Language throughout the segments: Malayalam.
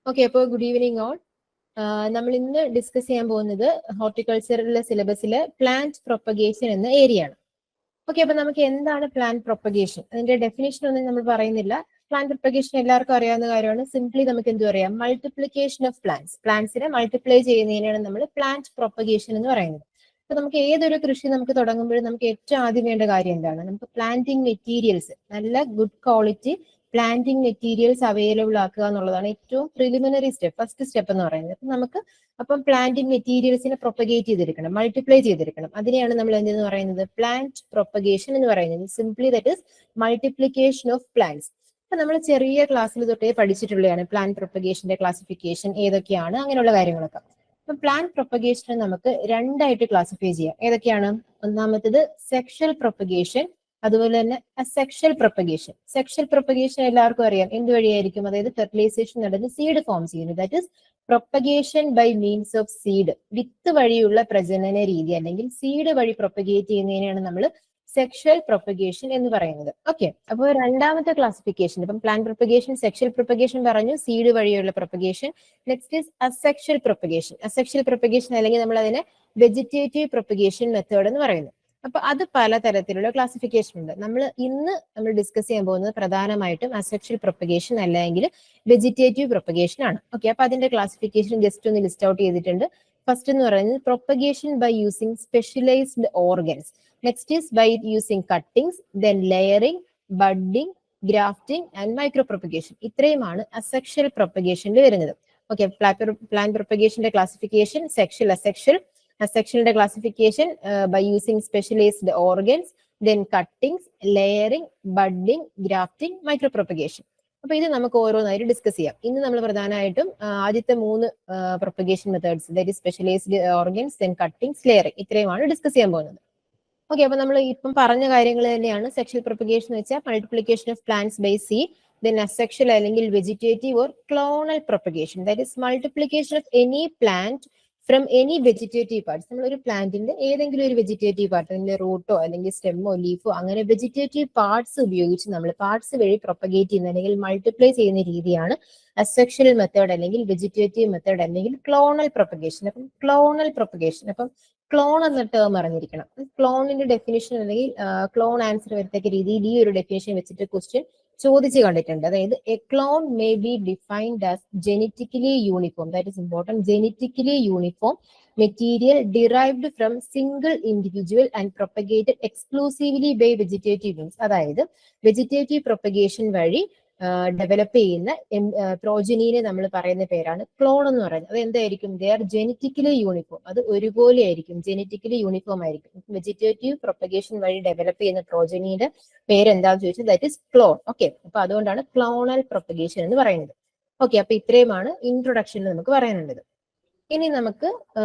ഓക്കെ, അപ്പോൾ ഗുഡ് ഈവനിങ് ഓൾ. നമ്മൾ ഇന്ന് ഡിസ്കസ് ചെയ്യാൻ പോകുന്നത് ഹോർട്ടിക്കൾച്ചറിലെ സിലബസിലെ പ്ലാന്റ് പ്രൊപ്പഗേഷൻ എന്ന ഏരിയ ആണ്. ഓക്കെ, അപ്പൊ നമുക്ക് എന്താണ് പ്ലാന്റ് പ്രൊപ്പഗേഷൻ? അതിന്റെ ഡെഫിനേഷൻ ഒന്നും നമ്മൾ പറയുന്നില്ല. പ്ലാന്റ് പ്രൊപ്പഗേഷൻ എല്ലാവർക്കും അറിയാവുന്ന കാര്യമാണ്. സിംപ്ലി നമുക്ക് എന്ത് പറയാം? Multiplication of plants. പ്ലാന്റ്സിനെ മൾട്ടിപ്ലൈ ചെയ്യുന്നതിനാണ് നമ്മൾ പ്ലാന്റ് പ്രൊപ്പഗേഷൻ എന്ന് പറയുന്നത്. അപ്പൊ നമുക്ക് ഏതൊരു കൃഷി നമുക്ക് തുടങ്ങുമ്പോഴും നമുക്ക് ഏറ്റവും ആദ്യം വേണ്ട കാര്യം എന്താണ്? നമുക്ക് പ്ലാന്റിംഗ് മെറ്റീരിയൽസ്, നല്ല good quality planting materials available ആക്കുക എന്നുള്ളതാണ് ഏറ്റവും പ്രിലിമിനറി സ്റ്റെപ്പ്, ഫസ്റ്റ് സ്റ്റെപ്പ് എന്ന് പറയുന്നത്. അപ്പൊ നമുക്ക് പ്ലാന്റിംഗ് മെറ്റീരിയൽസിനെ പ്രൊപ്പഗേറ്റ് ചെയ്തെടുക്കണം, മൾട്ടിപ്ലൈ ചെയ്തെടുക്കണം. അതിനെയാണ് നമ്മൾ എന്തെന്ന് പറയുന്നത്? പ്ലാന്റ് പ്രൊപ്പഗേഷൻ എന്ന് പറയുന്നത്. Simply that is multiplication of plants. അപ്പൊ നമ്മൾ ചെറിയ ക്ലാസ്സിൽ തൊട്ടേ പഠിച്ചിട്ടുള്ളതാണ് പ്ലാന്റ് പ്രൊപ്പഗേഷന്റെ ക്ലാസിഫിക്കേഷൻ ഏതൊക്കെയാണ്, അങ്ങനെയുള്ള കാര്യങ്ങളൊക്കെ. അപ്പൊ പ്ലാന്റ് പ്രൊപ്പഗേഷനെ നമുക്ക് രണ്ടായിട്ട് ക്ലാസിഫൈ ചെയ്യാം. ഏതൊക്കെയാണ്? ഒന്നാമത്തേത് സെക്ഷൽ പ്രൊപ്പഗേഷൻ, അതുപോലെ തന്നെ അസെക്ഷൽ പ്രൊപ്പഗേഷൻ. സെക്ഷൽ പ്രൊപ്പഗേഷൻ എല്ലാവർക്കും അറിയാം എന്ത് വഴിയായിരിക്കും? അതായത് ഫെർട്ടിലൈസേഷൻ നടന്ന് സീഡ് ഫോം ചെയ്യുന്നത്. That is propagation by means of seed. വിത്ത് വഴിയുള്ള പ്രജനന രീതി അല്ലെങ്കിൽ സീഡ് വഴി പ്രൊപ്പഗേറ്റ് ചെയ്യുന്നതിനാണ് നമ്മൾ സെക്ഷൽ പ്രൊപ്പഗേഷൻ എന്ന് പറയുന്നത്. ഓക്കെ, അപ്പോൾ രണ്ടാമത്തെ classification, plant propagation, sexual propagation പറഞ്ഞു, സീഡ് വഴിയുള്ള propagation. Next is asexual propagation. Asexual propagation അല്ലെങ്കിൽ നമ്മൾ അതിനെ വെജിറ്റേറ്റീവ് പ്രൊപ്പഗേഷൻ മെത്തേഡ് എന്ന് പറയുന്നു. അപ്പൊ അത് പലതരത്തിലുള്ള ക്ലാസിഫിക്കേഷൻ ഉണ്ട്. നമ്മൾ ഡിസ്കസ് ചെയ്യാൻ പോകുന്നത് പ്രധാനമായിട്ടും അസെക്ഷൽ പ്രൊപ്പഗേഷൻ അല്ലെങ്കിൽ വെജിറ്റേറ്റീവ് പ്രൊപ്പഗേഷൻ ആണ്. ഓക്കെ, അപ്പൊ അതിന്റെ ക്ലാസിഫിക്കേഷൻ ജസ്റ്റ് ഒന്ന് ലിസ്റ്റ് ഔട്ട് ചെയ്തിട്ടുണ്ട്. ഫസ്റ്റ് എന്ന് പറയുന്നത് propagation by using specialised organs. Next is by using cuttings, then layering, budding, grafting and micropropagation. ഇത്രയുമാണ് അസെക്ഷൽ പ്രൊപ്പഗേഷനിൽ വരുന്നത്. ഓക്കെ, പ്ലാന്റ് പ്രൊപ്പഗേഷന്റെ classification sexual, asexual. Sectional classification by using specialized organs, then cuttings, layering, budding, grafting, micropropagation. അപ്പൊ ഇത് നമുക്ക് ഓരോന്നായിട്ട് ഡിസ്കസ് ചെയ്യാം. ഇന്ന് നമ്മൾ പ്രധാനമായിട്ടും ആദ്യത്തെ 3 propagation methods, that is specialised organs, then cuttings, layering, ഇത്രയുമാണ് ഡിസ്കസ് ചെയ്യാൻ പോകുന്നത്. ഓക്കെ, അപ്പൊ നമ്മൾ ഇപ്പം പറഞ്ഞ കാര്യങ്ങൾ തന്നെയാണ്. സെക്ഷൽ പ്രൊപ്പഗേഷൻ എന്ന് വെച്ചാൽ multiplication of plants by seed. Then asexual അല്ലെങ്കിൽ vegetative or clonal propagation, that is multiplication of any plant from any vegetative parts. നമ്മൾ ഒരു പ്ലാന്റിന്റെ ഏതെങ്കിലും ഒരു വെജിറ്റേറ്റീവ് പാർട്ട്, അതിന്റെ റൂട്ടോ അല്ലെങ്കിൽ സ്റ്റെമ്മോ ലീഫോ അങ്ങനെ വെജിറ്റേറ്റീവ് പാർട്സ് ഉപയോഗിച്ച് നമ്മൾ പാർട്സ് വഴി പ്രൊപ്പഗേറ്റ് ചെയ്യുന്ന അല്ലെങ്കിൽ മൾട്ടിപ്ലൈ ചെയ്യുന്ന രീതിയാണ് അസെക്ഷൽ മെത്തേഡ് അല്ലെങ്കിൽ വെജിറ്റേറ്റീവ് മെത്തേഡ് അല്ലെങ്കിൽ clonal propagation. Clonal propagation, clone എന്ന ടേം അറിഞ്ഞിരിക്കണം. ക്ലോണിന്റെ ഡെഫിനേഷൻ അല്ലെങ്കിൽ ക്ലോൺ ആൻസർ വരത്തക്ക രീതിയിൽ ഈ ഒരു ഡെഫിനേഷൻ വെച്ചിട്ട് ക്വസ്റ്റ്യൻ ചോദിച്ചു കണ്ടിട്ടുണ്ട്. അതായത് a clone may be defined as genetically uniform, that is important, genetically uniform material derived from single individual and propagated exclusively by vegetative means. അതായത് വെജിറ്റേറ്റീവ് പ്രൊപ്പഗേഷൻ വഴി ഡെവലപ്പ് ചെയ്യുന്ന പ്രോജനീനെ നമ്മൾ പറയുന്ന പേരാണ് ക്ലോൺ എന്ന് പറയുന്നത്. അത് എന്തായിരിക്കും? ദേ ആർ ജെനറ്റിക്കലി യൂണിഫോം, അത് ഒരുപോലെ ആയിരിക്കും, ജെനറ്റിക്കലി യൂണിഫോം ആയിരിക്കും. വെജിറ്റേറ്റീവ് പ്രൊപ്പഗേഷൻ വഴി ഡെവലപ്പ് ചെയ്യുന്ന പ്രോജനീന്റെ പേരെന്താന്ന് ചോദിച്ചാൽ ദാറ്റ് ഇസ് ക്ലോൺ. ഓക്കെ, അപ്പൊ അതുകൊണ്ടാണ് ക്ലോണൽ പ്രൊപ്പഗേഷൻ എന്ന് പറയുന്നത്. ഓക്കെ, അപ്പൊ ഇത്രയുമാണ് ഇൻട്രൊഡക്ഷനിൽ നമുക്ക് പറയാനുള്ളത്. ഇനി നമുക്ക്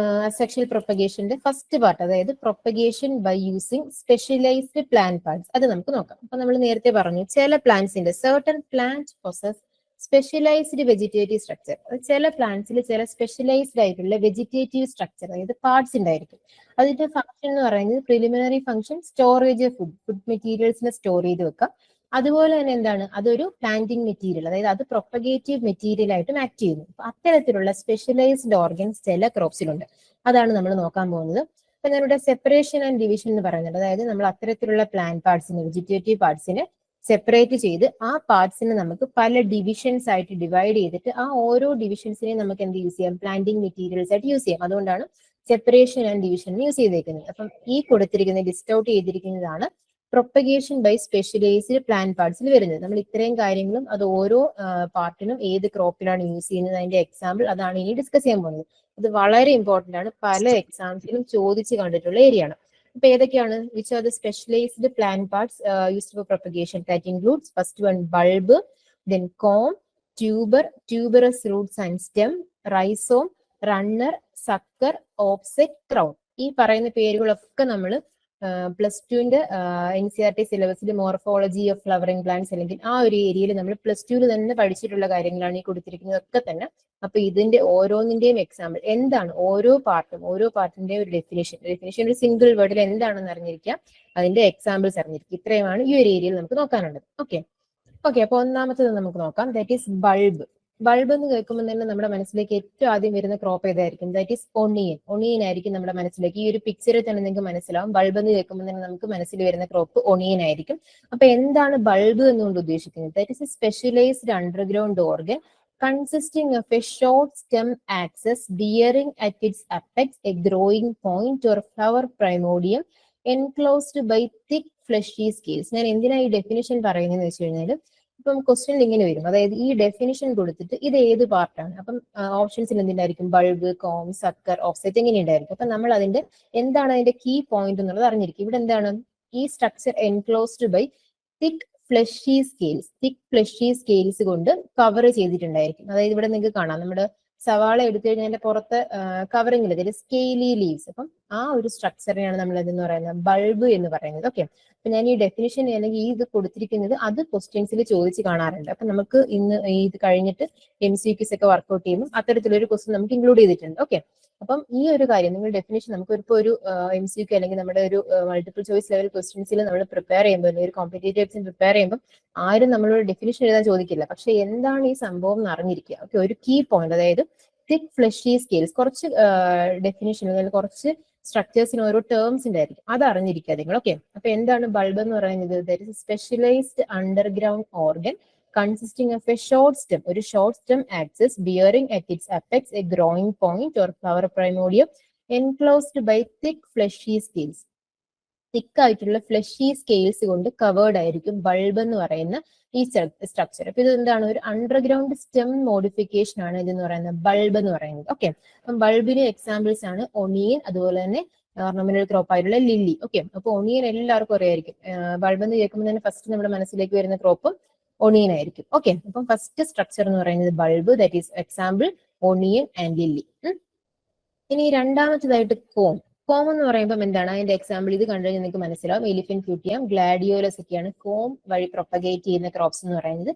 സെക്ഷൽ പ്രൊപ്പഗേഷന്റെ ഫസ്റ്റ് പാർട്ട്, അതായത് propagation by using specialised plant parts, അത് നമുക്ക് നോക്കാം. അപ്പൊ നമ്മൾ നേരത്തെ പറഞ്ഞു ചില പ്ലാന്റ്സിന്റെ certain plant possess specialised vegetative structure. ചില പ്ലാന്റ്സിൽ ചില സ്പെഷ്യലൈസ്ഡ് ആയിട്ടുള്ള വെജിറ്റേറ്റീവ് സ്ട്രക്ചർ, അതായത് പാർട്സ് ഉണ്ടായിരിക്കും. അതിന്റെ ഫംഗ്ഷൻ എന്ന് പറയുന്നത് പ്രിലിമിനറി ഫംഗ്ഷൻ സ്റ്റോറേജ് ഫുഡ് മെറ്റീരിയൽസിനെ സ്റ്റോർ ചെയ്ത് വെക്കാം. അതുപോലെ തന്നെ എന്താണ്? അതൊരു പ്ലാന്റിംഗ് മെറ്റീരിയൽ, അതായത് അത് പ്രൊപ്പഗേറ്റീവ് മെറ്റീരിയൽ ആയിട്ടും ആക്ട് ചെയ്യുന്നു. അപ്പൊ അത്തരത്തിലുള്ള സ്പെഷ്യലൈസ്ഡ് ഓർഗൻസ് ചില ക്രോപ്സിലുണ്ട്. അതാണ് നമ്മൾ നോക്കാൻ പോകുന്നത്. അപ്പൊ ഞാനിവിടെ സെപ്പറേഷൻ ആൻഡ് ഡിവിഷൻ എന്ന് പറയുന്നത്, അതായത് നമ്മൾ അത്തരത്തിലുള്ള പ്ലാന്റ് പാർട്സിനെ, വെജിറ്റേറ്റീവ് പാർട്സിനെ സെപ്പറേറ്റ് ചെയ്ത് ആ പാർട്സിനെ നമുക്ക് പല ഡിവിഷൻസ് ആയിട്ട് ഡിവൈഡ് ചെയ്തിട്ട് ആ ഓരോ ഡിവിഷൻസിനെയും നമുക്ക് എന്ത് യൂസ് ചെയ്യാം? പ്ലാന്റിംഗ് മെറ്റീരിയൽസ് ആയിട്ട് യൂസ് ചെയ്യാം. അതുകൊണ്ടാണ് സെപ്പറേഷൻ ആൻഡ് ഡിവിഷൻ യൂസ് ചെയ്തേക്കുന്നത്. അപ്പം ഈ കൊടുത്തിരിക്കുന്ന ലിസ്റ്റ് ഔട്ട് ചെയ്തിരിക്കുന്നതാണ് പ്രൊപ്പഗേഷൻ ബൈ സ്പെഷ്യലൈസ്ഡ് പ്ലാന്റ് പാർട്സിൽ വരുന്നത്. നമ്മൾ ഇത്രയും കാര്യങ്ങളും അത് ഓരോ പാർട്ടിനും ഏത് ക്രോപ്പിലാണ് യൂസ് ചെയ്യുന്നത്, അതിന്റെ എക്സാമ്പിൾ, അതാണ് ഇനി ഡിസ്കസ് ചെയ്യാൻ പോകുന്നത്. അത് വളരെ ഇമ്പോർട്ടന്റ് ആണ്, പല എക്സാംസിലും ചോദിച്ച് കണ്ടിട്ടുള്ള ഏരിയ ആണ്. അപ്പൊ ഏതൊക്കെയാണ്? Which are the specialised plant parts used for propagation? That includes first one bulb, then corm, tuber, tuberous roots and stem, rhizome, runner, sucker, offset, crown. ഈ പറയുന്ന പേരുകളൊക്കെ നമ്മൾ +2ന്റെ NCERT സിലബസിൽ മോർഫോളജി ഓഫ് ഫ്ലവറിംഗ് പ്ലാന്റ്സ് അല്ലെങ്കിൽ ആ ഒരു ഏരിയയിൽ നമ്മൾ +2 തന്നെ പഠിച്ചിട്ടുള്ള കാര്യങ്ങളാണ് ഈ കൊടുത്തിരിക്കുന്നതൊക്കെ തന്നെ. അപ്പൊ ഇതിന്റെ ഓരോന്നിന്റെയും എക്സാമ്പിൾ എന്താണ്, ഓരോ പാർട്ടിന്റെ ഒരു ഡെഫിനേഷൻ ഒരു സിംഗിൾ വേർഡിൽ എന്താണെന്ന് അറിഞ്ഞിരിക്കുക, അതിന്റെ എക്സാമ്പിൾസ് അറിഞ്ഞിരിക്കുക. ഇത്രയുമാണ് ഈ ഒരു ഏരിയയിൽ നമുക്ക് നോക്കാനുള്ളത്. ഓക്കെ, അപ്പൊ ഒന്നാമത്തത് നമുക്ക് നോക്കാം. That is bulb. ബൾബ് എന്ന് കേൾക്കുമ്പോൾ തന്നെ നമ്മുടെ മനസ്സിലേക്ക് ഏറ്റവും ആദ്യം വരുന്ന ക്രോപ്പ് ഏതായിരിക്കും? That is onion. ഒണിയൻ ആയിരിക്കും നമ്മുടെ മനസ്സിലേക്ക്. ഈ ഒരു പിക്ചറിൽ തന്നെ നിങ്ങൾക്ക് മനസ്സിലാവും. ബൾബ് എന്ന് കേൾക്കുമ്പോൾ തന്നെ നമുക്ക് മനസ്സിൽ വരുന്ന ക്രോപ്പ് ഒണിയൻ ആയിരിക്കും. അപ്പൊ എന്താണ് ബൾബ് എന്നുകൊണ്ട് ഉദ്ദേശിക്കുന്നത്? That is A specialised underground organ consisting of a short stem axis bearing at its apex a growing point or flower primordium enclosed by thick fleshy scales. ഞാൻ എന്തിനാ ഈ ഡെഫിനിഷൻ പറയുന്നതെന്ന് വെച്ച് കഴിഞ്ഞാൽ ഇപ്പം ക്വസ്റ്റ്യൻ ഇങ്ങനെ വരും, അതായത് ഈ ഡെഫിനിഷൻ കൊടുത്തിട്ട് ഇത് ഏത് പാർട്ടാണ്, അപ്പം ഓപ്ഷൻസിൽ എന്തിനായിരിക്കും? ബൾബ്, കോം, സക്കർ, ഓഫ്സെറ്റ് ഇങ്ങനെ ഉണ്ടായിരിക്കും. അപ്പൊ നമ്മൾ അതിന്റെ എന്താണ് അതിന്റെ കീ പോയിന്റ് എന്നുള്ളത് അറിഞ്ഞിരിക്കും. ഇവിടെ എന്താണ് ഈ structure enclosed by thick fleshy scales കൊണ്ട് കവർ ചെയ്തിട്ടുണ്ടായിരിക്കും. അതായത് ഇവിടെ നിങ്ങൾക്ക് കാണാം, നമ്മുടെ സവാള എടുത്തു കഴിഞ്ഞാൽ അതിന്റെ പുറത്ത് കവറിംഗ് ഇല്ല, സ്കെയിലി ലീവ്സ്. അപ്പം ആ ഒരു സ്ട്രക്ചറിനെയാണ് നമ്മൾ എന്തെന്ന് പറയുന്നത്? ബൾബ് എന്ന് പറയുന്നത്. ഓക്കെ, അപ്പൊ ഞാൻ ഈ ഡെഫിനിഷൻ അല്ലെങ്കിൽ ഈ ഇത് കൊടുത്തിരിക്കുന്നത് അത് ക്വസ്റ്റ്യൻസിൽ ചോദിച്ച് കാണാറുണ്ട്. അപ്പൊ നമുക്ക് ഇന്ന് ഇത് കഴിഞ്ഞിട്ട് MCQs ഒക്കെ വർക്ക്ഔട്ട് ചെയ്യുമ്പോൾ അത്തരത്തിലൊരു ക്വസ്റ്റ്യൻ നമുക്ക് ഇൻക്ലൂഡ് ചെയ്തിട്ടുണ്ട്. ഓക്കെ, അപ്പം ഈ ഒരു കാര്യം നിങ്ങൾ ഡെഫിനേഷൻ നമുക്ക് ഇപ്പോൾ ഒരു MCQ അല്ലെങ്കിൽ നമ്മുടെ ഒരു മൾട്ടിപ്പിൾ ചോയ്സ് ലെവൽ ക്വസ്റ്റ്യൻസിൽ നമ്മൾ പ്രിപ്പയർ ചെയ്യുമ്പോൾ അല്ലെങ്കിൽ ഒരു കോമ്പറ്റേറ്റീവ് എക്സാം പ്രിപ്പയർ ചെയ്യുമ്പോൾ ആരും നമ്മളോട് ഡെഫിനേഷൻ എഴുതാൻ ചോദിക്കില്ല. പക്ഷെ എന്താണ് ഈ സംഭവം എന്ന് അറിഞ്ഞിരിക്കുക. ഓക്കെ, ഒരു കീ പോയിന്റ്, അതായത് തിക് ഫ്ലഷി സ്കെയിൽസ്, കുറച്ച് ഡെഫിനേഷൻ അല്ലെങ്കിൽ കുറച്ച് സ്ട്രക്ചേഴ്സിന് ഓരോ ടേംസ് ഉണ്ടായിരിക്കും, അത് അറിഞ്ഞിരിക്കുക നിങ്ങൾ. ഓക്കെ, അപ്പൊ എന്താണ് ബൾബ് എന്ന് പറയുന്നത്? That is specialised underground organ consisting of a short stem axis bearing at its apex a growing point or flower primordium enclosed by thick fleshy scales. തിക്ക് ആയിട്ടുള്ള ഫ്ലഷി സ്കെയിൽസ് കൊണ്ട് കവേർഡ് ആയിരിക്കും ബൾബ് എന്ന് പറയുന്ന ഈ സ്ട്രക്ചർ. അപ്പൊ ഇത് എന്താണ്? ഒരു അണ്ടർഗ്രൗണ്ട് സ്റ്റെം മോഡിഫിക്കേഷൻ ആണ് ഇതെന്ന് പറയുന്നത് ബൾബ് എന്ന് പറയുന്നത്. ഓക്കെ, അപ്പം ബൾബിന് എക്സാമ്പിൾസ് ആണ് ഒണിയൻ, അതുപോലെ തന്നെ ഓർണമെന്റൽ ക്രോപ്പ് ആയിട്ടുള്ള ലില്ലി. ഓക്കെ, അപ്പൊ ഒണിയൻ എല്ലാവർക്കും അറിയായിരിക്കും. ബൾബ് എന്ന് കേൾക്കുമ്പോൾ തന്നെ ഫസ്റ്റ് നമ്മുടെ മനസ്സിലേക്ക് വരുന്ന ക്രോപ്പും ഒണിയൻ ആയിരിക്കും. ഓക്കെ, അപ്പം ഫസ്റ്റ് സ്ട്രക്ചർ എന്ന് പറയുന്നത് bulb, that is example onion and lily. ഇനി രണ്ടാമത്തേതായിട്ട് കോം. കോം എന്ന് പറയുമ്പോൾ എന്താണ്? അതിന്റെ എക്സാമ്പിൾ ഇത് കണ്ടു കഴിഞ്ഞാൽ നിങ്ങൾക്ക് മനസ്സിലാവും. എലിഫന്റ് ഫ്യൂട്ടിയം, ഗ്ലാഡിയോലസ് ഒക്കെയാണ് കോം വഴി പ്രൊപ്പഗേറ്റ് ചെയ്യുന്ന ക്രോപ്സ് എന്ന് പറയുന്നത്.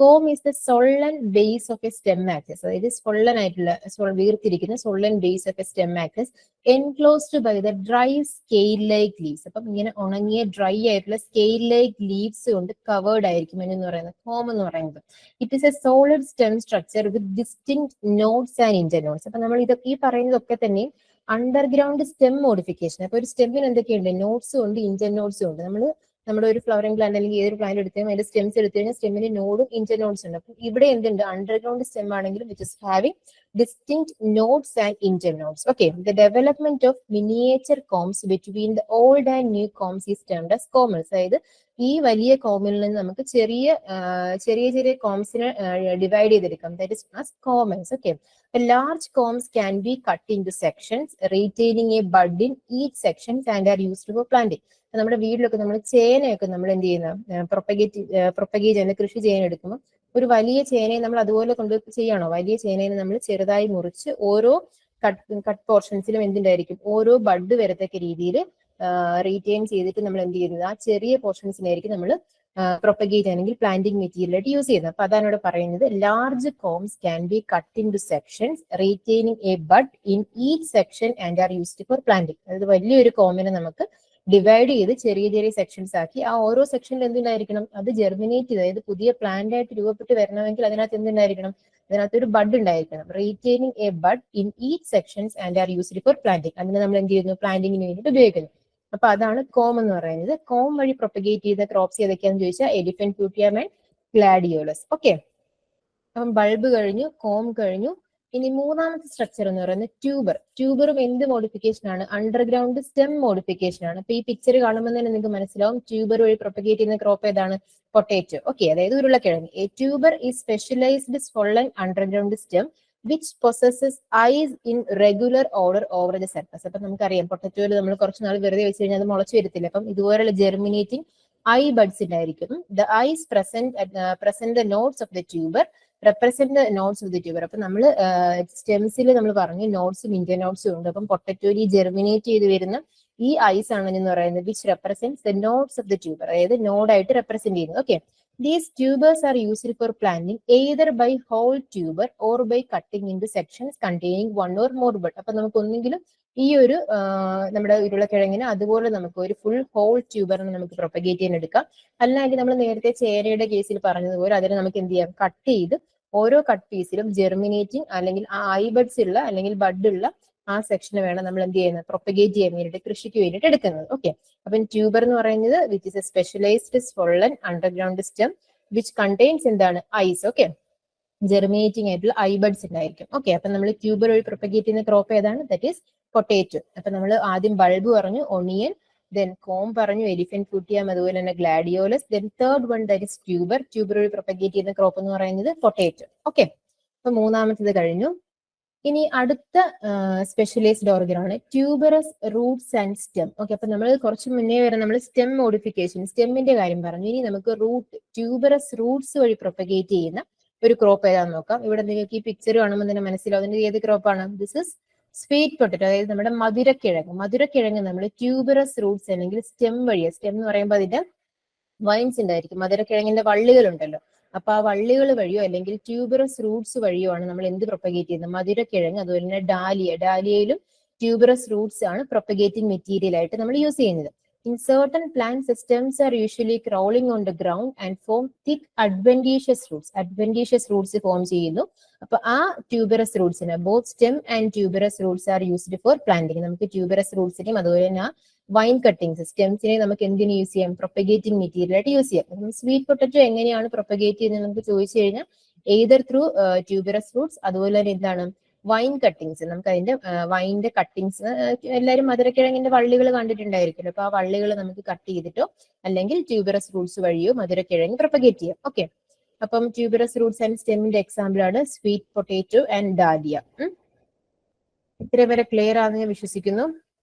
Corm is the swollen base of a stem axis, അതായത് സൊള്ളൻ ആയിട്ടുള്ള വീർത്തിരിക്കുന്ന swollen base of a stem axis enclosed by the dry scale like leaves. അപ്പം ഇങ്ങനെ ഉണങ്ങിയ ഡ്രൈ ആയിട്ടുള്ള സ്കെയിൽ ലൈക്ക് ലീവ്സ് കൊണ്ട് കവേർഡ് ആയിരിക്കും എന്ന് പറയുന്നത് കോം എന്ന് പറയുന്നത്. It is a solid stem structure with distinct nodes and internodes. അപ്പൊ നമ്മൾ ഇതൊക്കെ ഈ പറയുന്നതൊക്കെ തന്നെ അണ്ടർഗ്രൗണ്ട് സ്റ്റെം മോഡിഫിക്കേഷൻ. അപ്പൊ ഒരു സ്റ്റെമ്മിന് എന്തൊക്കെയുണ്ട്? നോട്ട്സും ഉണ്ട്, ഇന്റർനോട്ട്സും ഉണ്ട്. നമ്മുടെ ഒരു ഫ്ലവറിംഗ് പ്ലാന്റ് അല്ലെങ്കിൽ ഏതൊരു പ്ലാന്റ് എടുത്താലും അതിന്റെ സ്റ്റെംസ് എടുത്തു കഴിഞ്ഞാൽ സ്റ്റെമ്മിന് നോഡും ഇന്റർനോട്ട്സ് ഉണ്ട്. അപ്പൊ ഇവിടെ എന്തുണ്ട്? അണ്ടർഗ്രൗണ്ട് സ്റ്റെം ആണെങ്കിലും which is having distinct nodes and internodes. Okay, the development of miniature corms between the old and new corms is termed as cormels. അതായത് ഈ വലിയ കോമിൽ നിന്ന് നമുക്ക് ചെറിയ ചെറിയ കോംസിനെ ഡിവൈഡ് ചെയ്തെടുക്കാം. That is as cormels. Okay, large combs can be cut into sections, retaining a bud in each section and are used for planting. നമ്മുടെ വീട്ടിലൊക്കെ നമ്മൾ ചേനയൊക്കെ നമ്മൾ എന്ത് ചെയ്യുന്ന പ്രൊപ്പഗേറ്റ് ചെയ്യുന്ന കൃഷി ചെയ്യാൻ എടുക്കുമ്പോൾ ഒരു വലിയ ചേനയെ നമ്മൾ അതുപോലെ കൊണ്ട് ചെയ്യണോ? വലിയ ചേനയെ നമ്മൾ ചെറുതായി മുറിച്ച് ഓരോ കട്ട് പോർഷൻസിലും എന്തുണ്ടായിരിക്കും? ഓരോ ബഡ് വരത്തക്ക രീതിയിൽ റീറ്റെയിൻ ചെയ്തിട്ട് നമ്മൾ എന്ത് ചെയ്യുന്നത്? ആ ചെറിയ പോർഷൻസിനായിരിക്കും നമ്മൾ പ്രൊപ്പഗേറ്റ് അല്ലെങ്കിൽ പ്ലാന്റിംഗ് മെറ്റീരിയൽ ആയിട്ട് യൂസ് ചെയ്യുന്നത്. അപ്പൊ അതാണ് ഇവിടെ പറയുന്നത്. Large coms can be cut in to sections retaining A bud in each section and R used four planting. അതായത് വലിയൊരു കോമിനെ നമുക്ക് ഡിവൈഡ് ചെയ്ത് ചെറിയ ചെറിയ സെക്ഷൻസ് ആക്കി ആ ഓരോ സെക്ഷനിൽ എന്തുണ്ടായിരിക്കണം? അത് ജെർമിനേറ്റ് ചെയ്ത്, അതായത് പുതിയ പ്ലാന്റ് ആയിട്ട് രൂപപ്പെട്ട് വരണമെങ്കിൽ അതിനകത്ത് എന്തുണ്ടായിരിക്കണം? അതിനകത്ത് ഒരു ബഡ് ഉണ്ടായിരിക്കണം. Retaining A bud in each sections and R used four planting. അതിനെ നമ്മൾ എന്ത് ചെയ്യുന്നു? പ്ലാന്റിങ്ങിന് വേണ്ടിയിട്ട് ഉപയോഗിക്കുന്നു. അപ്പൊ അതാണ് കോം എന്ന് പറയുന്നത്. കോം വഴി പ്രൊപ്പഗേറ്റ് ചെയ്ത ക്രോപ്സ് ഏതൊക്കെയാണെന്ന് ചോദിച്ചാൽ എലിഫന്റ് ഫ്യൂട്ടിയം ആൻഡ് ഗ്ലാഡിയോലസ്. ഓക്കെ, അപ്പം ബൾബ് കഴിഞ്ഞു, കോം കഴിഞ്ഞു. ഇനി മൂന്നാമത്തെ സ്ട്രക്ചർ എന്ന് പറയുന്നത് ട്യൂബർ. ട്യൂബറും എന്ത് മോഡിഫിക്കേഷൻ ആണ്? അണ്ടർഗ്രൗണ്ട് സ്റ്റെം മോഡിഫിക്കേഷൻ ആണ്. അപ്പൊ ഈ പിക്ചർ കാണുമ്പോൾ തന്നെ നിങ്ങൾക്ക് മനസ്സിലാവും ട്യൂബർ വഴി പ്രൊപ്പഗേറ്റ് ചെയ്യുന്ന ക്രോപ്പ് ഏതാണ്? പൊട്ടേറ്റോ. ഓക്കെ, അതായത് ഉരുളക്കിഴങ്ങ്. A tuber is specialised swollen underground stem which possesses eyes in regular order over the surface. അപ്പൊ നമുക്കറിയാം പൊട്ടറ്റോയിൽ നമ്മൾ കുറച്ച് നാൾ വെറുതെ വെച്ച് കഴിഞ്ഞാൽ അത് മുളച്ചു വരത്തില്ല. അപ്പം ഇതുപോലുള്ള ജെർമിനേറ്റിംഗ് ഐ ബഡ്സ് ഉണ്ടായിരിക്കും. The eyes present the nodes of the tuber represent the nodes of the tuber. അപ്പൊ നമ്മൾ സ്റ്റെംസിൽ നമ്മൾ പറഞ്ഞു നോട്ട്സും ഇന്റർനോട്ട്സും ഉണ്ട്. അപ്പം പൊട്ടറ്റോയിൽ ജെർമിനേറ്റ് ചെയ്ത് വരുന്ന ഈ ഐസ് ആണ് എന്ന് പറയുന്നത് which represents the nodes of the tuber, അതായത് നോഡായിട്ട് റെപ്രസെന്റ് ചെയ്യുന്നത്. Okay, these tubers are used for planting either by whole tuber or by cutting into sections containing one or more bud. അപ്പൊ നമുക്ക് ഒന്നെങ്കിലും ഈ ഒരു നമ്മുടെ ഉരുളക്കിഴങ്ങിന് അതുപോലെ നമുക്ക് ഒരു ഫുൾ ഹോൾ ട്യൂബറിന് നമുക്ക് പ്രൊപ്പഗേറ്റ് ചെയ്യാൻ എടുക്കാം. അല്ലെങ്കിൽ നമ്മൾ നേരത്തെ ചേനയുടെ കേസിൽ പറഞ്ഞതുപോലെ അതിനെ നമുക്ക് എന്ത് ചെയ്യാം? കട്ട് ചെയ്ത് ഓരോ കട്ട് പീസിലും ജെർമിനേറ്റിംഗ് അല്ലെങ്കിൽ ആ ഐബഡ്സ് ഉള്ള അല്ലെങ്കിൽ ബഡ് ഉള്ള ആ സെക്ഷന് വേണം നമ്മൾ എന്ത് ചെയ്യുന്നത്, പ്രൊപ്പഗേറ്റ് ചെയ്യാൻ വേണ്ടിയിട്ട്, കൃഷിക്ക് വേണ്ടിയിട്ട് എടുക്കുന്നത്. ഓക്കെ, അപ്പം ട്യൂബർ എന്ന് പറയുന്നത് which is a specialised swollen underground stem which contains എന്താണ്, ഐസ്. ഓക്കെ, ജെർമിനേറ്റിംഗ് ആയിട്ടുള്ള ഐബഡ്സ് ഉണ്ടായിരിക്കും. ഓക്കെ, അപ്പൊ നമ്മൾ ട്യൂബർ വഴി പ്രൊപ്പഗേറ്റ് ചെയ്യുന്ന ക്രോപ്പ് ഏതാണ്, ദറ്റ് ഈസ് പൊട്ടേറ്റോ. അപ്പൊ നമ്മൾ ആദ്യം ബൾബ് പറഞ്ഞു, ഒണിയൻ, ദെൻ കോം പറഞ്ഞു, എലിഫന്റ് ഫ്രൂട്ടിയം, അതുപോലെ തന്നെ gladiolus, then third one that is tuber. Tuber വഴി പ്രൊപ്പഗേറ്റ് ചെയ്യുന്ന ക്രോപ്പ് എന്ന് പറയുന്നത് പൊട്ടേറ്റോ. ഓക്കെ, അപ്പൊ മൂന്നാമത്തേത് കഴിഞ്ഞു. ഇനി അടുത്ത സ്പെഷ്യലൈസ്ഡ് ഓർഗൻ ആണ് tuberous roots and stem. Okay, അപ്പൊ നമ്മൾ കുറച്ച് മുന്നേ വരെ നമ്മൾ സ്റ്റെം മോഡിഫിക്കേഷൻ, സ്റ്റെമ്മിന്റെ കാര്യം പറഞ്ഞു. ഇനി നമുക്ക് ട്യൂബറസ് റൂട്ട്സ് വഴി പ്രൊപ്പഗേറ്റ് ചെയ്യുന്ന ഒരു ക്രോപ്പ് ഏതാണെന്ന് നോക്കാം. ഇവിടെ നിങ്ങൾക്ക് ഈ പിക്ചർ കാണുമ്പോൾ തന്നെ മനസ്സിലാവും അതിന്റെ ഏത് ക്രോപ്പാണ്. ദിസ് ഇസ് സ്വീറ്റ് പൊട്ടറ്റോ, അതായത് നമ്മുടെ മധുരക്കിഴങ്ങ്. മധുരക്കിഴങ്ങ് നമ്മൾ ട്യൂബറസ് റൂട്ട്സ് അല്ലെങ്കിൽ സ്റ്റെം വഴി, സ്റ്റെം എന്ന് പറയുമ്പോൾ അതിന്റെ വൈൻസ് ഉണ്ടായിരിക്കും, മധുരക്കിഴങ്ങിന്റെ വള്ളികൾ ഉണ്ടല്ലോ, അപ്പൊ ആ വള്ളികൾ വഴിയോ അല്ലെങ്കിൽ ട്യൂബറസ് റൂട്ട്സ് വഴിയോ ആണ് നമ്മൾ എന്ത് പ്രൊപ്പഗേറ്റ് ചെയ്യുന്നത്, മധുരക്കിഴങ്ങ്. അതുപോലെ തന്നെ ഡാലിയയിലും ട്യൂബറസ് റൂട്ട്സ് ആണ് പ്രൊപ്പഗേറ്റിംഗ് മെറ്റീരിയൽ ആയിട്ട് നമ്മൾ യൂസ് ചെയ്യുന്നത്. In certain plant systems are usually crawling on the ground and form thick adventitious roots. Adventitious roots form ചെയ്യുന്നു. അപ്പൊ ആ ട്യൂബറസ് റൂട്ട്സിന് both stem and tuberous roots are used for planting. നമുക്ക് ട്യൂബറസ് റൂട്ട്സിനെയും അതുപോലെ തന്നെ വൈൻ കട്ടിങ്സ് സ്റ്റെംസിനെ നമുക്ക് എന്തിനു യൂസ് ചെയ്യാം, പ്രൊപ്പഗേറ്റിംഗ് മെറ്റീരിയൽ ആയിട്ട് യൂസ് ചെയ്യാം. സ്വീറ്റ് പൊട്ടറ്റോ എങ്ങനെയാണ് പ്രൊപ്പഗേറ്റ് ചെയ്യുന്നത് നമുക്ക് ചോദിച്ചു കഴിഞ്ഞാൽ എയ്തർ ത്രൂ ട്യൂബറസ് റൂട്ട്സ്, അതുപോലെ തന്നെ എന്താണ് വൈൻ കട്ടിങ്സ്. നമുക്ക് അതിന്റെ വൈൻ്റെ കട്ടിങ്സ്, എല്ലാവരും മധുരക്കിഴങ്ങിന്റെ വള്ളികൾ കണ്ടിട്ടുണ്ടായിരിക്കുമല്ലോ, അപ്പൊ ആ വള്ളികൾ നമുക്ക് കട്ട് ചെയ്തിട്ടോ അല്ലെങ്കിൽ ട്യൂബറസ് റൂട്ട്സ് വഴിയോ മധുരക്കിഴങ്ങ് പ്രൊപ്പഗേറ്റ് ചെയ്യാം. ഓക്കെ, അപ്പം ട്യൂബറസ് റൂട്ട്സ് ആൻഡ് സ്റ്റെമ്മിന്റെ എക്സാമ്പിൾ ആണ് സ്വീറ്റ് പൊട്ടേറ്റോ ആൻഡ് ഡാലിയ. ഇത്രയും വരെ ക്ലിയർ ആണെന്ന് ഞാൻ വിശ്വസിക്കുന്നു.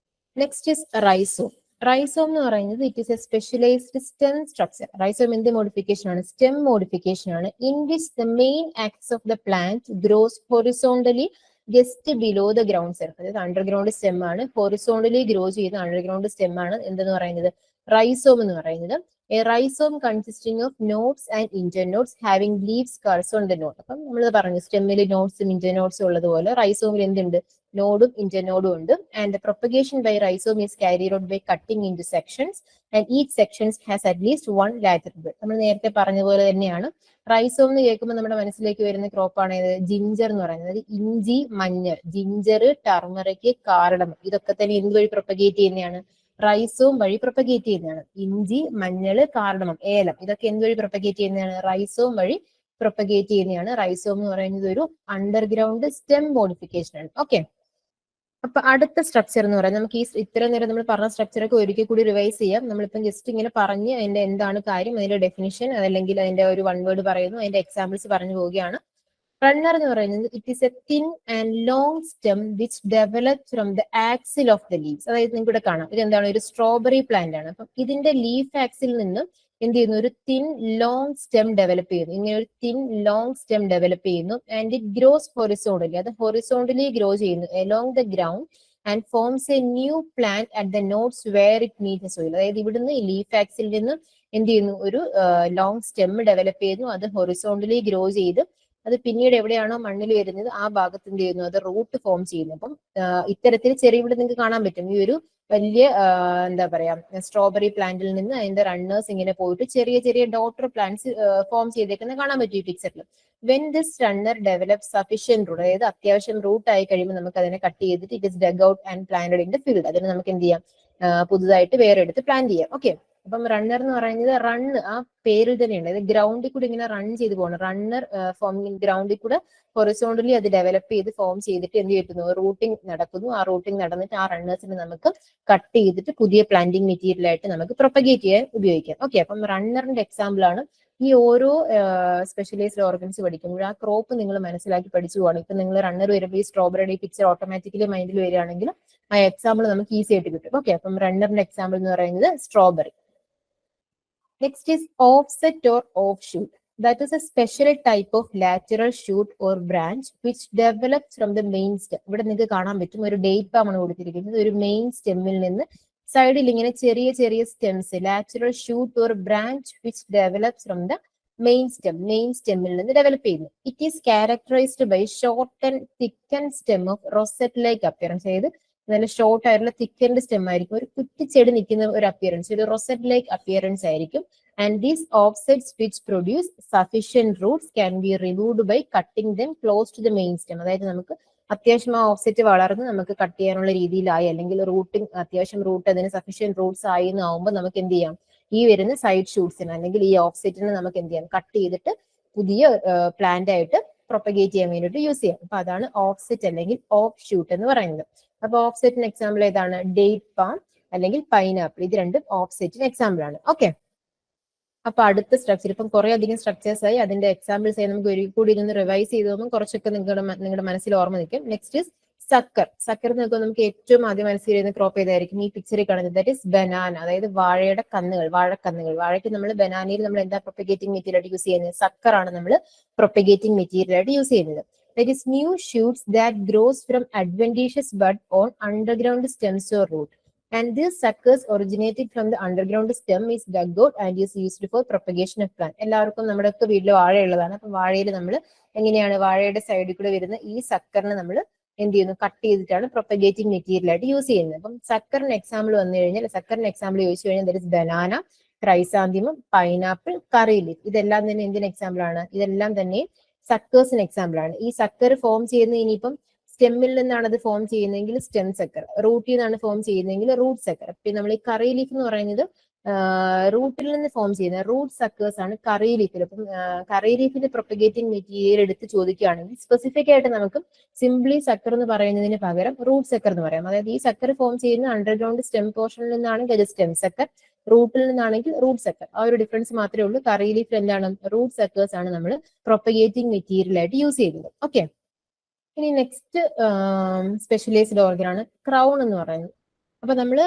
Next is rhizome. റൈസോം എന്ന് പറയുന്നത് it is a specialised stem structure. Rhizome എന്ത് മോഡിഫിക്കേഷൻ ആണ്, സ്റ്റെം മോഡിഫിക്കേഷൻ ആണ്. In which the main axis of the plant grows horizontally just below the ground surface. അതായത് അണ്ടർഗ്രൗണ്ട് സ്റ്റെം ആണ്, ഹൊറിസോണ്ടലി ഗ്രോ ചെയ്യുന്ന അണ്ടർഗ്രൗണ്ട് സ്റ്റെം ആണ് എന്തെന്ന് പറയുന്നത്, റൈസോം എന്ന് പറയുന്നത്. A rhizome consisting of nodes and internodes having leaves correspond node. അപ്പം നമ്മൾ പറഞ്ഞു സ്റ്റെമ്മിൽ നോട്ട്സും ഇന്റർനോട്ട്സും ഉള്ളതുപോലെ റൈസോമിൽ എന്തുണ്ട്, നോഡും ഇന്റർനോഡും ഉണ്ട്. And the propagation by rhizome is carried out by cutting into sections and each sections has at least one lateral bud. നമ്മൾ നേരത്തെ പറഞ്ഞ പോലെ തന്നെയാണ് റൈസോം എന്ന് കേൾക്കുമ്പോൾ നമ്മുടെ മനസ്സിലേക്ക് വരുന്ന ക്രോപ്പാണ് ഏത്, ജിഞ്ചർ എന്ന് പറയുന്നത്. ഇഞ്ചി, മഞ്ഞൾ, ജിഞ്ചർ, ടർമറിക്, കാർഡമം, ഇതൊക്കെ തന്നെ എന്ത് വഴി പ്രൊപ്പഗേറ്റ് ചെയ്യുന്നതാണ്, റൈസോം വഴി പ്രൊപ്പഗേറ്റ് ചെയ്യുന്നതാണ്. ഇഞ്ചി, മഞ്ഞള്, കാർഡമം, ഏലം, ഇതൊക്കെ എന്ത് വഴി പ്രൊപ്പഗേറ്റ് ചെയ്യുന്നതാണ്, റൈസോം വഴി പ്രൊപ്പഗേറ്റ് ചെയ്യുന്നതാണ്. റൈസോം എന്ന് പറയുന്നത് ഒരു അണ്ടർഗ്രൗണ്ട് സ്റ്റെം മോഡിഫിക്കേഷൻ ആണ്. ഓക്കെ, അപ്പൊ അടുത്ത സ്ട്രക്ചർ എന്ന് പറയുന്നത് നമുക്ക് ഈ ഇത്ര നേരം നമ്മൾ പറഞ്ഞ സ്ട്രക്ചർ ഒക്കെ ഒരിക്കൽ കൂടി റിവൈസ് ചെയ്യാം. നമ്മളിപ്പം ജസ്റ്റ് ഇങ്ങനെ പറഞ്ഞ് അതിന്റെ എന്താണ് കാര്യം, അതിന്റെ ഡെഫിനിഷൻ, അതല്ലെങ്കിൽ അതിന്റെ ഒരു വൺ വേർഡ് പറയുന്നു, അതിന്റെ എക്സാമ്പിൾസ് പറഞ്ഞു പോവുകയാണ്. റണ്ണർ എന്ന് പറയുന്നത് it is a thin and long stem which develop from the axil of the leaves. അതായത് നിങ്ങൾക്ക് ഇവിടെ കാണാം ഇത് എന്താണ്, ഒരു സ്ട്രോബെറി പ്ലാന്റ് ആണ്. അപ്പം ഇതിന്റെ ലീഫ് ആക്സിൽ നിന്നും എന്ത് ചെയ്യുന്നു, ഒരു തിൻ ലോങ് സ്റ്റെം ഡെവലപ്പ് ചെയ്യുന്നു. ഇങ്ങനെ ഒരു തിൻ ലോങ് സ്റ്റെം ഡെവലപ്പ് ചെയ്യുന്നു. ആൻഡ് ഇറ്റ് ഗ്രോസ് ഹൊറിസോണ്ടലി, അത് ഹൊറിസോണ്ടലി ഗ്രോ ചെയ്യുന്നു along the ground and forms a new plant at the nodes where it meet the soil. അതായത് ഇവിടുന്ന് ലീഫ് ആക്സിൽ നിന്ന് എന്ത് ചെയ്യുന്നു, ഒരു ലോങ് സ്റ്റെം ഡെവലപ്പ് ചെയ്യുന്നു. അത് ഹൊറിസോണ്ടലി ഗ്രോ ചെയ്ത് അത് പിന്നീട് എവിടെയാണോ മണ്ണിൽ വരുന്നത് ആ ഭാഗത്ത് എന്ത് ചെയ്യുന്നു, അത് റൂട്ട് ഫോം ചെയ്യുന്നു. അപ്പം ഇത്തരത്തിൽ ചെറിയ ഇവിടെ നിങ്ങൾക്ക് കാണാൻ പറ്റും ഈ ഒരു വലിയ എന്താ പറയാ സ്ട്രോബെറി പ്ലാന്റിൽ നിന്ന് അതിന്റെ റണ്ണേഴ്സ് ഇങ്ങനെ പോയിട്ട് ചെറിയ ചെറിയ ഡോട്ടർ പ്ലാന്റ്സ് ഫോം ചെയ്തേക്കുന്നത് കാണാൻ പറ്റും ഈ പിക്ചറിൽ. When this runner develop sufficient root, അതായത് അത്യാവശ്യം റൂട്ട് ആയി കഴിയുമ്പോൾ നമുക്ക് അതിനെ കട്ട് ചെയ്തിട്ട് it is dug out and planted in the field. അതിന് നമുക്ക് എന്ത് ചെയ്യാം, പുതുതായിട്ട് വേറെ എടുത്ത് പ്ലാന്റ് ചെയ്യാം. ഓക്കെ, അപ്പം റണ്ണർ എന്ന് പറയുന്നത് റണ്ണ് ആ പേരിൽ തന്നെയുണ്ട്, അത് ഗ്രൗണ്ടിൽ കൂടി ഇങ്ങനെ റൺ ചെയ്ത് പോകണം. റണ്ണർ ഗ്രൗണ്ടിൽ കൂടെ ഹൊറിസോണ്ടലി അത് ഡെവലപ്പ് ചെയ്ത് ഫോം ചെയ്തിട്ട് എന്ത് ചെയ്യുന്നു, റൂട്ടിംഗ് നടക്കുന്നു. ആ റൂട്ടിംഗ് നടന്നിട്ട് ആ റണ്ണേഴ്സിനെ നമുക്ക് കട്ട് ചെയ്തിട്ട് പുതിയ പ്ലാന്റിംഗ് മെറ്റീരിയൽ ആയിട്ട് നമുക്ക് പ്രൊപ്പഗേറ്റ് ചെയ്യാൻ ഉപയോഗിക്കാം. ഓക്കെ, അപ്പം റണ്ണറിന്റെ എക്സാമ്പിൾ ആണ് ഈ ഓരോ സ്പെഷ്യലൈസ്ഡ് ഓർഗൻസ് പഠിക്കുമ്പോൾ ആ ക്രോപ്പ് നിങ്ങൾ മനസ്സിലാക്കി പഠിച്ചു പോകണം. ഇപ്പൊ നിങ്ങൾ റണ്ണർ വരുമ്പോൾ ഈ സ്ട്രോബെറിയുടെ പിക്ചർ ഓട്ടോമാറ്റിക്കലി മൈൻഡിൽ വരികയാണെങ്കിൽ ആ എക്സാമ്പിൾ നമുക്ക് ഈസി ആയിട്ട് കിട്ടും. ഓക്കെ, അപ്പം റണ്ണറിന്റെ എക്സാമ്പിൾ എന്ന് പറയുന്നത് strawberry. Next is offset or of shoot. That is a special type of lateral shoot or branch which develops from the main stem. ഇവിടെ നിങ്ങൾക്ക് കാണാൻ പറ്റും ഒരു ഡേറ്റ് പാം ആണ് കൊടുത്തിരിക്കുന്നത്. ഒരു മെയിൻ സ്റ്റെമ്മിൽ നിന്ന് സൈഡിൽ ഇങ്ങനെ ചെറിയ ചെറിയ stems, lateral shoot or branch which develops from the main സ്റ്റെമ്മിൽ നിന്ന് ഡെവലപ്പ് ചെയ്യുന്നു. It is characterised by short and thick and stem of rosette like appearance. അതായത് നല്ല ഷോർട്ട് ആയിട്ടുള്ള തിക്കൻഡ് സ്റ്റെം ആയിരിക്കും. ഒരു കുറ്റിച്ചെടി നിൽക്കുന്ന ഒരു അപ്പിയറൻസ്, ഒരു റൊസറ്റ് ലൈക്ക് അപ്പിയറൻസ് ആയിരിക്കും. And these offsets which produce sufficient roots can be removed by cutting them close to the main stem. അതായത് നമുക്ക് അത്യാവശ്യം ആ ഓഫ്സെറ്റ് വളർന്ന് നമുക്ക് കട്ട് ചെയ്യാനുള്ള രീതിയിലായി, അല്ലെങ്കിൽ റൂട്ടിങ് അത്യാവശ്യം റൂട്ട് അതിന് സഫിഷ്യന്റ് റൂട്ട്സ് ആയി എന്നാവുമ്പോൾ നമുക്ക് എന്ത് ചെയ്യാം, ഈ വരുന്ന സൈഡ് ഷൂട്ട്സിന് അല്ലെങ്കിൽ ഈ ഓഫ്സെറ്റിനെ നമുക്ക് എന്ത് ചെയ്യാം, കട്ട് ചെയ്തിട്ട് പുതിയ പ്ലാന്റ് ആയിട്ട് പ്രൊപ്പഗേറ്റ് ചെയ്യാൻ വേണ്ടിയിട്ട് യൂസ് ചെയ്യാം. അപ്പൊ അതാണ് ഓഫ്സെറ്റ് അല്ലെങ്കിൽ ഓഫ് ഷൂട്ട് എന്ന് പറയുന്നത്. അപ്പൊ ഓഫ്സെറ്റിന് എക്സാമ്പിൾ ഏതാണ്? ഡേറ്റ് പാം അല്ലെങ്കിൽ പൈനാപ്പിൾ. ഇത് രണ്ടും ഓഫ്സെറ്റിന് എക്സാമ്പിൾ ആണ്. ഓക്കെ, അപ്പൊ അടുത്ത സ്ട്രക്ചർ, ഇപ്പം കുറെ അധികം സ്ട്രക്ചേഴ്സ് ആയി, അതിന്റെ എക്സാമ്പിൾസ് ആയി നമുക്ക് ഒരു കൂടി ഇതൊന്ന് റിവൈസ് ചെയ്ത് പോകുമ്പോൾ കുറച്ചൊക്കെ നിങ്ങളുടെ മനസ്സിൽ ഓർമ്മ നിൽക്കും. Next is sucker. സക്കർ എന്ന് നോക്കുമ്പോൾ നമുക്ക് ഏറ്റവും ആദ്യം മനസ്സിൽ വരുന്ന ക്രോപ്പ് ഏതായിരിക്കും? ഈ പിക്ചറിൽ കാണുന്നത് ദാറ്റ് ഇസ് ബനാന, അതായത് വാഴയുടെ കന്നുകൾ, വാഴക്കന്നുകൾ. വാഴയ്ക്ക് നമ്മൾ ബനാനയിൽ നമ്മൾ എന്താ പ്രൊപ്പഗേറ്റിംഗ് മെറ്റീരിയൽ ആയിട്ട് യൂസ് ചെയ്യുന്നത്? സക്കർ ആണ് നമ്മൾ പ്രൊപ്പഗേറ്റിംഗ് മെറ്റീരിയൽ ആയിട്ട് യൂസ് ചെയ്യുന്നത്. That is new shoots that grows from adventitious bud on underground stems or root. And these suckers originated from the underground stem is dug out and is used for propagation of plant. എല്ലാവർക്കും നമ്മുടെ ഒക്കെ വീട്ടിൽ വാഴയുള്ളതാണ്. അപ്പൊ വാഴയിൽ നമ്മൾ എങ്ങനെയാണ് വാഴയുടെ സൈഡിൽ കൂടെ വരുന്ന ഈ സക്കറിനെ നമ്മൾ എന്ത് ചെയ്യുന്നു? കട്ട് ചെയ്തിട്ടാണ് പ്രൊപ്പഗേറ്റിംഗ് മെറ്റീരിയൽ ആയിട്ട് യൂസ് ചെയ്യുന്നത്. അപ്പം സക്കറിന് എക്സാമ്പിൾ വന്നു കഴിഞ്ഞാൽ, സക്കറിന് എക്സാമ്പിൾ ചോദിച്ചു കഴിഞ്ഞാൽ there is banana, ക്രൈസാന്തിമം, pineapple, curry leaf. ഇതെല്ലാം തന്നെ എന്തിന് എക്സാമ്പിൾ ആണ്? ഇതെല്ലാം തന്നെ സക്കേഴ്സിന് എക്സാമ്പിൾ ആണ്. ഈ സക്കർ ഫോം ചെയ്യുന്ന ഇനിയിപ്പം സ്റ്റെമ്മിൽ നിന്നാണ് അത് ഫോം ചെയ്യുന്നതെങ്കിൽ സ്റ്റെം സക്കർ, റൂട്ടിൽ നിന്നാണ് ഫോം ചെയ്യുന്നതെങ്കിൽ റൂട്ട് സക്കർ. പിന്നെ നമ്മൾ ഈ കറി ലീഫ് എന്ന് പറയുന്നത് റൂട്ടിൽ നിന്ന് ഫോം ചെയ്യുന്ന റൂട്ട് സക്കേഴ്സ് ആണ് കറി ലീഫിൽ. അപ്പം കറി ലീഫിന്റെ പ്രൊപ്പഗേറ്റിംഗ് മെറ്റീരിയൽ എടുത്ത് ചോദിക്കുകയാണെങ്കിൽ സ്പെസിഫിക് ആയിട്ട് നമുക്ക് സിംപ്ലി സക്കർ എന്ന് പറയുന്നതിന് പകരം റൂട്ട് സക്കർ എന്ന് പറയാം. അതായത് ഈ സക്കർ ഫോം ചെയ്യുന്ന അണ്ടർഗ്രൗണ്ട് സ്റ്റെം പോർഷനിൽ നിന്നാണെങ്കിൽ സ്റ്റെം സക്കർ, റൂട്ടിൽ നിന്നാണെങ്കിൽ റൂട്ട് സക്കർ. ആ ഒരു ഡിഫറൻസ് മാത്രമേ ഉള്ളൂ. കറി ലീഫിൽ എന്താണ്? റൂട്ട് സക്കേഴ്സ് ആണ് നമ്മൾ പ്രൊപ്പഗേറ്റിംഗ് മെറ്റീരിയൽ ആയിട്ട് യൂസ് ചെയ്യുന്നത്. ഓക്കെ, ഇനി നെക്സ്റ്റ് സ്പെഷ്യലൈസ്ഡ് ഓർഗൻ ആണ് ക്രൗൺ എന്ന് പറയുന്നത്. അപ്പൊ നമ്മൾ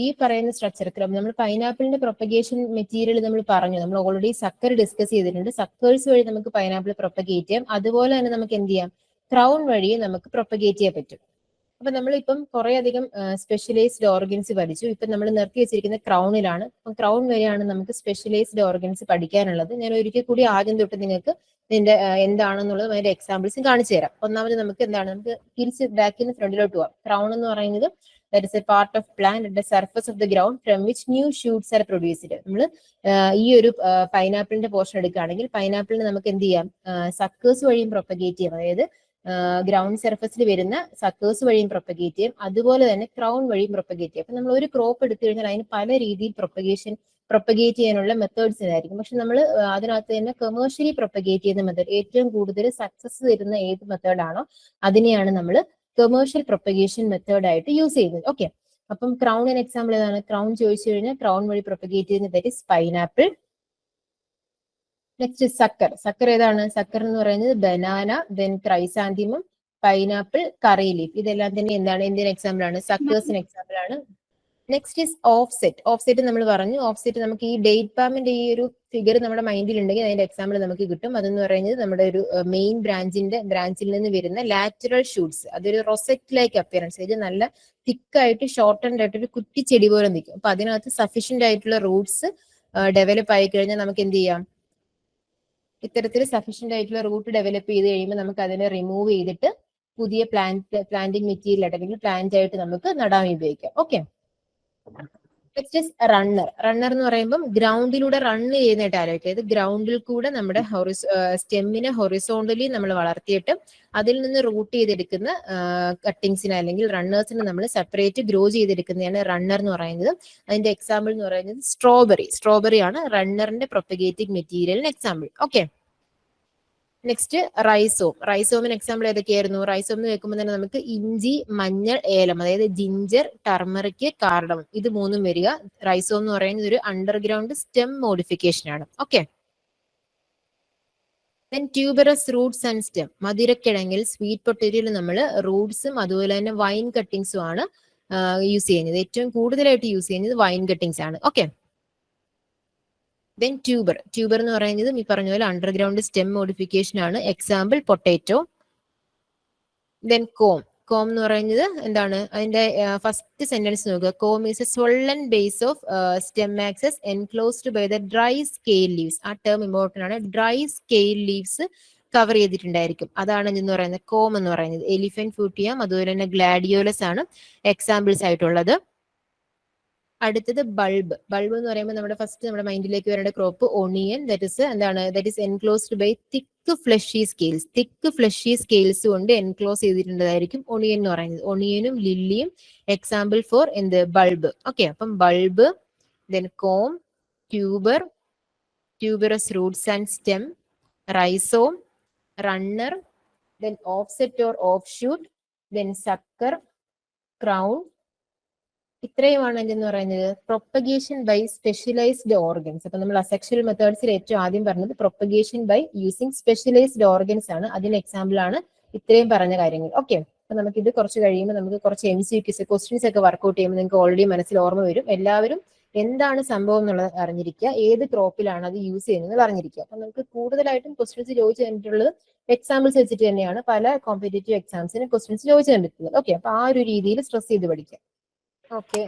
ഈ പറയുന്ന സ്ട്രക്ചർ, നമ്മൾ പൈനാപ്പിളിന്റെ പ്രൊപ്പഗേഷൻ മെറ്റീരിയൽ നമ്മൾ പറഞ്ഞു, നമ്മൾ ഓൾറെഡി സക്കർ ഡിസ്കസ് ചെയ്തിട്ടുണ്ട്. സക്കേഴ്സ് വഴി നമുക്ക് പൈനാപ്പിൾ പ്രൊപ്പഗേറ്റ് ചെയ്യാം. അതുപോലെ തന്നെ നമുക്ക് എന്ത് ചെയ്യാം? ക്രൗൺ വഴി നമുക്ക് പ്രൊപ്പഗേറ്റ് ചെയ്യാൻ പറ്റും. അപ്പൊ നമ്മളിപ്പം കുറെ അധികം സ്പെഷ്യലൈസ്ഡ് ഓർഗൻസ് പഠിച്ചു. ഇപ്പൊ നമ്മൾ നിർത്തി വെച്ചിരിക്കുന്ന ക്രൗണിലാണ്. അപ്പം ക്രൗൺ വരെയാണ് നമുക്ക് സ്പെഷ്യലൈസ്ഡ് ഓർഗൻസ് പഠിക്കാനുള്ളത്. ഞാൻ ഒരിക്കൽ കൂടി ആദ്യം തൊട്ട് നിങ്ങൾക്ക് ഇതിന്റെ എന്താണെന്നുള്ളത് അതിന്റെ എക്സാമ്പിൾസും കാണിച്ചു തരാം. ഒന്നാമത് നമുക്ക് എന്താണ്? നമുക്ക് തിരിച്ച് ബാക്കിൽ നിന്ന് ഫ്രണ്ടിലോട്ട് പോവാം. ക്രൗൺ എന്ന് പറയുന്നത് that is A part of plant at the surface of the ground from which new shoots are produced. നമ്മൾ ഈ ഒരു പൈനാപ്പിളിന്റെ പോർഷൻ എടുക്കുകയാണെങ്കിൽ പൈനാപ്പിളിന് നമുക്ക് എന്ത് ചെയ്യാം? സക്കേഴ്സ് വഴിയും പ്രൊപ്പഗേറ്റ് ചെയ്യാം. അതായത് ഗ്രൗണ്ട് സർഫസിൽ വരുന്ന സക്കേഴ്സ് വഴിയും പ്രൊപ്പഗേറ്റ് ചെയ്യും. അതുപോലെ തന്നെ ക്രൗൺ വഴിയും പ്രൊപ്പഗേറ്റ് ചെയ്യും. അപ്പൊ നമ്മൾ ഒരു ക്രോപ്പ് എടുത്തു കഴിഞ്ഞാൽ അതിന് പല രീതിയിൽ പ്രൊപ്പഗേറ്റ് ചെയ്യാനുള്ള മെത്തേഡ്സ് ആയിരിക്കും. പക്ഷെ നമ്മൾ അതിനകത്ത് തന്നെ കമേഴ്ഷ്യലി പ്രൊപ്പഗേറ്റ് ചെയ്യുന്ന മെത്തേഡ്, ഏറ്റവും കൂടുതൽ സക്സസ് തരുന്ന ഏത് മെത്തേഡാണോ അതിനെയാണ് നമ്മൾ കമേഴ്ഷ്യൽ പ്രൊപ്പഗേഷൻ മെത്തേഡ് ആയിട്ട് യൂസ് ചെയ്യുന്നത്. ഓക്കെ, അപ്പം ക്രൗണിന് എക്സാമ്പിൾ ഏതാണ്? ക്രൗൺ ചോദിച്ചു കഴിഞ്ഞാൽ ക്രൗൺ വഴി പ്രൊപ്പഗേറ്റ് ചെയ്യുന്ന that is pineapple. Next sucker. Sucker ഏതാണ്? സക്കർ എന്ന് പറയുന്നത് ബനാന, ദെൻ ക്രൈസാന്തിമം, പൈനാപ്പിൾ, കറി ലീഫ്. ഇതെല്ലാം തന്നെ എന്താണ്? എന്തിന് എക്സാമ്പിൾ ആണ്? സക്കേഴ്സിന് എക്സാമ്പിൾ ആണ്. Next is offset. ഓഫ്സെറ്റ് നമ്മൾ പറഞ്ഞു. ഓഫ്സെറ്റ് നമുക്ക് ഈ ഡേറ്റ് പാമിന്റെ ഈ ഒരു ഫിഗർ നമ്മുടെ മൈൻഡിൽ ഉണ്ടെങ്കിൽ അതിന്റെ എക്സാമ്പിൾ നമുക്ക് കിട്ടും. അതെന്ന് പറയുന്നത് നമ്മുടെ ഒരു മെയിൻ ബ്രാഞ്ചിൽ നിന്ന് വരുന്ന ലാറ്ററൽ ഷൂട്ട്സ്. അതൊരു റൊസെറ്റ് ലൈക്ക് അപ്പിയറൻസ്. ഇത് നല്ല തിക്കായിട്ട് ഷോർട്ടൻഡ് ആയിട്ട് ഒരു കുറ്റിച്ചെടി പോലെ നിൽക്കും. അപ്പൊ അതിനകത്ത് സഫീഷ്യന്റ് ആയിട്ടുള്ള റൂട്ട്സ് ഡെവലപ്പ് ആയി കഴിഞ്ഞാൽ നമുക്ക് എന്ത് ചെയ്യാം? ഇത്തരത്തിൽ സഫീഷ്യന്റ് ആയിട്ടുള്ള റൂട്ട് ഡെവലപ്പ് ചെയ്ത് കഴിയുമ്പോൾ നമുക്ക് അതിനെ റിമൂവ് ചെയ്തിട്ട് പുതിയ പ്ലാന്റിംഗ് മെറ്റീരിയൽ ആയിട്ട് അല്ലെങ്കിൽ പ്ലാന്റ് ആയിട്ട് നമുക്ക് നടാൻ ഉപയോഗിക്കാം. Okay, next is runner. Runner എന്ന് പറയുമ്പോൾ ഗ്രൗണ്ടിലൂടെ റൺ ചെയ്യുന്നതായിട്ട് ആലോചിക്കുക. ഇത് ഗ്രൗണ്ടിൽ കൂടെ നമ്മുടെ സ്റ്റെമ്മിനെ ഹൊറിസോണ്ടലി നമ്മൾ വളർത്തിയിട്ട് അതിൽ നിന്ന് റൂട്ട് ചെയ്തെടുക്കുന്ന കട്ടിങ്സിന് അല്ലെങ്കിൽ റണ്ണേഴ്സിന് നമ്മൾ സെപ്പറേറ്റ് ഗ്രോ ചെയ്തെടുക്കുന്നതാണ് റണ്ണർ എന്ന് പറയുന്നത്. അതിന്റെ എക്സാമ്പിൾ എന്ന് പറയുന്നത് സ്ട്രോബെറി ആണ് റണ്ണറിന്റെ പ്രൊപ്പഗേറ്റിംഗ് മെറ്റീരിയലിന് എക്സാമ്പിൾ. ഓക്കെ, നെക്സ്റ്റ് റൈസോമിന് എക്സാമ്പിൾ ഏതൊക്കെയായിരുന്നു? റൈസോം എന്ന് വെക്കുമ്പോൾ തന്നെ നമുക്ക് ഇഞ്ചി, മഞ്ഞൾ, ഏലം, അതായത് ജിഞ്ചർ, ടർമറിക്, കാർഡമം, ഇത് മൂന്നും വരിക. റൈസോം എന്ന് പറയുന്നത് ഒരു അണ്ടർഗ്രൗണ്ട് സ്റ്റെം മോഡിഫിക്കേഷൻ ആണ്. Okay, then tuberous roots and stem. മധുരക്കിഴങ്ങിൽ, സ്വീറ്റ് പൊട്ടറ്റോയിൽ നമ്മൾ റൂട്ട്സും അതുപോലെ തന്നെ വൈൻ കട്ടിങ്സും ആണ് യൂസ് ചെയ്യുന്നത്. ഏറ്റവും കൂടുതലായിട്ട് യൂസ് ചെയ്യുന്നത് വൈൻ കട്ടിങ്സ് ആണ്. ഓക്കെ, ദെൻ ട്യൂബർ എന്ന് പറയുന്നത് ഈ പറഞ്ഞ പോലെ അണ്ടർഗ്രൗണ്ട് സ്റ്റെം മോഡിഫിക്കേഷൻ ആണ്. Example potato. ദെൻ കോം എന്ന് പറയുന്നത് എന്താണ്? അതിന്റെ ഫസ്റ്റ് സെന്റൻസ് നോക്കുക. Corm is a swollen base of stem axis enclosed by the dry scale leaves. ആ ടേം ഇമ്പോർട്ടന്റ് ആണ്. ഡ്രൈ സ്കെയിൽ ലീവ്സ് കവർ ചെയ്തിട്ടുണ്ടായിരിക്കും. അതാണ് എന്ന് പറയുന്നത് കോം എന്ന് പറയുന്നത്. എലിഫന്റ് ഫൂട്ടിയം അതുപോലെ തന്നെ ഗ്ലാഡിയോലസ് ആണ് എക്സാമ്പിൾസ് ആയിട്ടുള്ളത്. അടുത്തത് ബൾബ്. ബൾബ് എന്ന് പറയുമ്പോൾ നമ്മുടെ മൈൻഡിലേക്ക് വരേണ്ട crop onion. That is enclosed by thick fleshy scales. Thick fleshy scales കൊണ്ട് എൻക്ലോസ് ചെയ്തിട്ടുള്ളതായിരിക്കും ഒണിയൻ എന്ന് പറയുന്നത്. ഒണിയനും ലില്ലിയും എക്സാമ്പിൾ ഫോർ എന്ത് ബൾബ്. ഓക്കെ, അപ്പം bulb, then corm, tuber, tuberous roots and stem, rhizome, runner, then offset or offshoot, then sucker, crown. ഇത്രയുമാണ് എന്തെന്ന് പറയുന്നത് പ്രൊപ്പഗേഷൻ ബൈ സ്പെഷ്യലൈസ്ഡ് ഓർഗൻസ്. അപ്പൊ നമ്മൾ അസെക്ഷൽ മെത്തേഡ്സിൽ ഏറ്റവും ആദ്യം പറഞ്ഞത് propagation by using specialised organs ആണ്. അതിന് എക്സാമ്പിൾ ആണ് ഇത്രയും പറഞ്ഞ കാര്യങ്ങൾ. ഓക്കെ, അപ്പൊ നമുക്ക് ഇത് കുറച്ച് കഴിയുമ്പോൾ നമുക്ക് കുറച്ച് MCQs ക്വസ്റ്റ്യൻസ് ഒക്കെ വർക്ക്ഔട്ട് ചെയ്യുമ്പോൾ നിങ്ങൾക്ക് ഓൾറെഡി മനസ്സിൽ ഓർമ്മ വരും. എല്ലാവരും എന്താണ് സംഭവം എന്നുള്ളത് അറിഞ്ഞിരിക്കുക, ഏത് ക്രോപ്പിലാണ് അത് യൂസ് ചെയ്യുന്നത് അറിഞ്ഞിരിക്കുക. അപ്പൊ നമുക്ക് കൂടുതലായിട്ടും ക്വസ്റ്റ്യൻസ് ചോദിച്ചു തന്നിട്ടുള്ളത് എക്സാമ്പിൾസ് വെച്ചിട്ട് തന്നെയാണ് പല കോമ്പറ്റേറ്റീവ് എക്സാംസിന് ക്വസ്റ്റ്യൻസ് ചോദിച്ചു തന്നിട്ടുള്ളത്. ഓക്കെ, അപ്പൊ ആ ഒരു രീതിയിൽ സ്ട്രെസ് ചെയ്ത് പഠിക്കാം. Okay,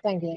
thank you.